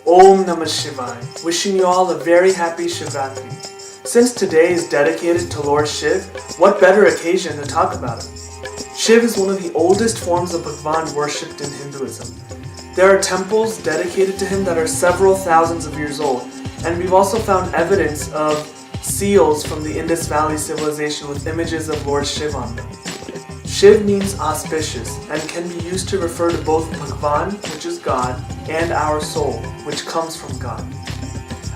Aum Namah Shivay, wishing you all a very happy Shivratri. Since today is dedicated to Lord Shiv, what better occasion to talk about him? Shiv is one of the oldest forms of Bhagavan worshipped in Hinduism. There are temples dedicated to him that are several thousands of years old, and we've also found evidence of seals from the Indus Valley civilization with images of Lord Shiv on them. Shiv means auspicious and can be used to refer to both Bhagavan, which is God, and our soul, which comes from God.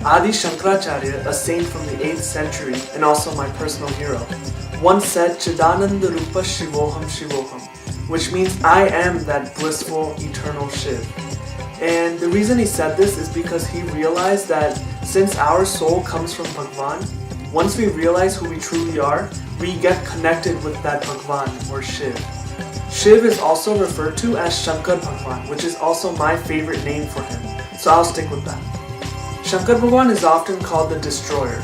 Adi Shankaracharya, a saint from the 8th century and also my personal hero, once said Chidananda Rupa Shivoham Shivoham, which means I am that blissful eternal Shiv. And the reason he said this is because he realized that since our soul comes from Bhagavan, once we realize who we truly are, we get connected with that Bhagavan or Shiv. Shiv is also referred to as Shankar Bhagavan, which is also my favorite name for him, so I'll stick with that. Shankar Bhagavan is often called the destroyer,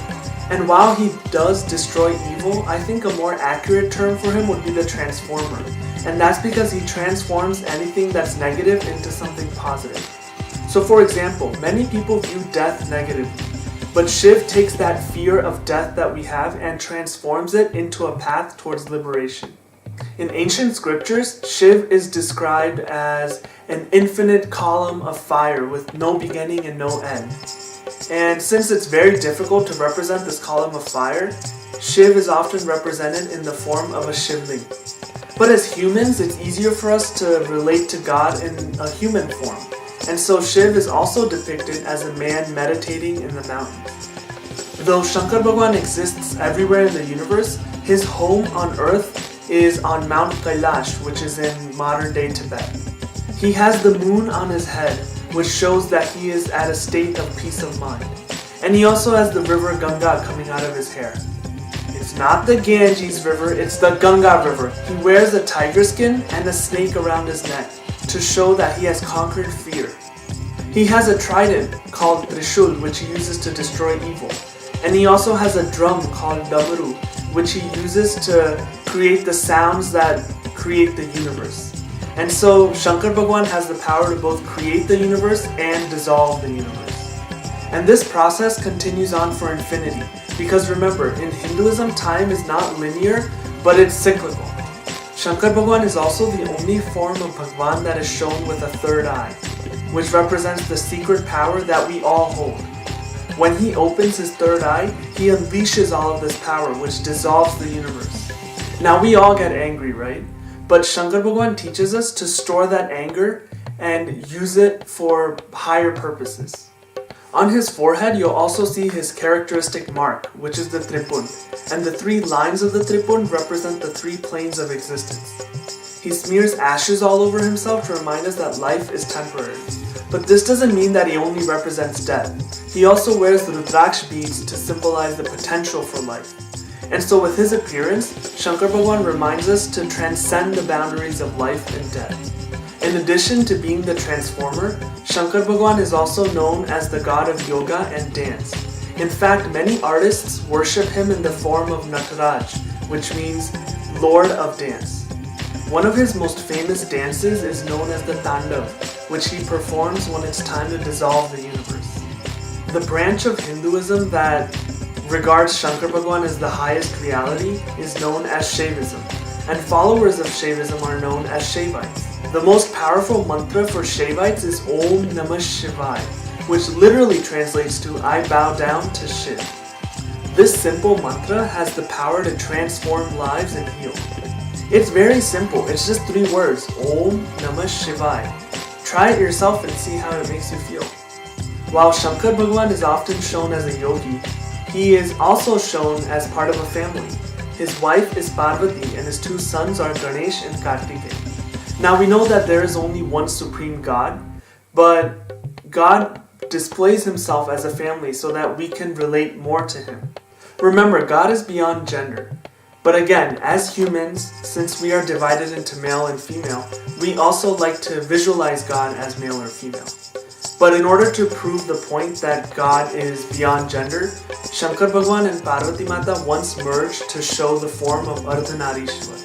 and while he does destroy evil, I think a more accurate term for him would be the transformer, and that's because he transforms anything that's negative into something positive. So for example, many people view death negatively, but Shiv takes that fear of death that we have and transforms it into a path towards liberation. In ancient scriptures, Shiv is described as an infinite column of fire with no beginning and no end. And since it's very difficult to represent this column of fire, Shiv is often represented in the form of a Shivling. But as humans, it's easier for us to relate to God in a human form. And so Shiv is also depicted as a man meditating in the mountains. Though Shankar Bhagavan exists everywhere in the universe, his home on earth is on Mount Kailash, which is in modern-day Tibet. He has the moon on his head, which shows that he is at a state of peace of mind. And he also has the river Ganga coming out of his hair. It's not the Ganges river, it's the Ganga river. He wears a tiger skin and a snake around his neck to show that he has conquered fear. He has a trident called Trishul, which he uses to destroy evil. And he also has a drum called Damaru, which he uses to create the sounds that create the universe. And so Shankar Bhagavan has the power to both create the universe and dissolve the universe. And this process continues on for infinity, because remember, in Hinduism time is not linear, but it's cyclical. Shankar Bhagavan is also the only form of Bhagavan that is shown with a third eye, which represents the secret power that we all hold. When he opens his third eye, he unleashes all of this power, which dissolves the universe. Now we all get angry, right? But Shankar Bhagavan teaches us to store that anger and use it for higher purposes. On his forehead, you'll also see his characteristic mark, which is the Tripund, and the 3 lines of the Tripund represent the 3 planes of existence. He smears ashes all over himself to remind us that life is temporary. But this doesn't mean that he only represents death. He also wears the Rudraksh beads to symbolize the potential for life. And so with his appearance, Shankar Bhagavan reminds us to transcend the boundaries of life and death. In addition to being the transformer, Shankar Bhagavan is also known as the god of yoga and dance. In fact, many artists worship him in the form of Nataraj, which means Lord of Dance. One of his most famous dances is known as the Tandav, which he performs when it's time to dissolve the universe. The branch of Hinduism that regards Shankar Bhagavan as the highest reality is known as Shaivism, and followers of Shaivism are known as Shaivites. The most powerful mantra for Shaivites is Aum Namah Shivay, which literally translates to I bow down to Shiv. This simple mantra has the power to transform lives and heal. It's very simple, it's just 3 words, Aum Namah Shivay. Try it yourself and see how it makes you feel. While Shankar Bhagavan is often shown as a yogi, he is also shown as part of a family. His wife is Parvati and his 2 sons are Ganesh and Kartikeya. Now we know that there is only one supreme God, but God displays himself as a family so that we can relate more to him. Remember, God is beyond gender. But again, as humans, since we are divided into male and female, we also like to visualize God as male or female. But in order to prove the point that God is beyond gender, Shankar Bhagavan and Parvati Mata once merged to show the form of Ardhanarishwar.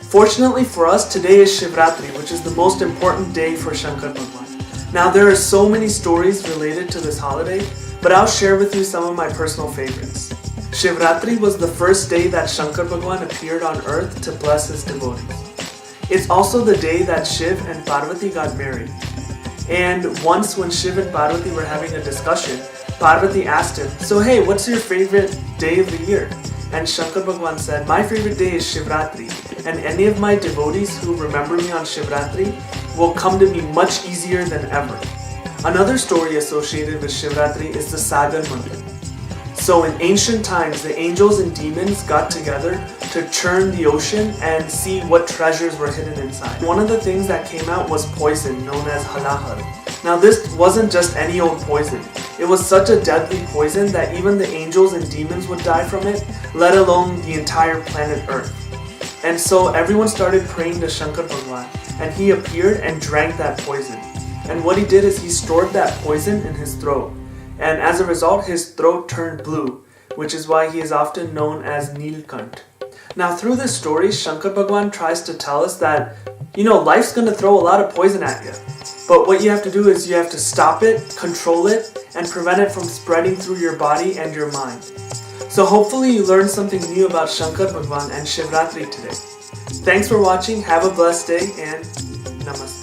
Fortunately for us, today is Shivratri, which is the most important day for Shankar Bhagavan. Now there are so many stories related to this holiday, but I'll share with you some of my personal favorites. Shivratri was the first day that Shankar Bhagavan appeared on earth to bless his devotees. It's also the day that Shiv and Parvati got married. And once when Shiv and Parvati were having a discussion, Parvati asked him, "So hey, what's your favorite day of the year?" And Shankar Bhagavan said, "My favorite day is Shivratri, and any of my devotees who remember me on Shivratri will come to me much easier than ever." Another story associated with Shivratri is the Sagar Manthan. So in ancient times, the angels and demons got together to churn the ocean and see what treasures were hidden inside. One of the things that came out was poison known as halahal. Now this wasn't just any old poison. It was such a deadly poison that even the angels and demons would die from it, let alone the entire planet Earth. And so everyone started praying to Shankar Bhagavan, and he appeared and drank that poison. And what he did is he stored that poison in his throat. And as a result, his throat turned blue, which is why he is often known as Nilkant. Now through this story, Shankar Bhagavan tries to tell us that, life's going to throw a lot of poison at you. But what you have to do is you have to stop it, control it, and prevent it from spreading through your body and your mind. So hopefully you learned something new about Shankar Bhagavan and Shivratri today. Thanks for watching, have a blessed day, and namaste.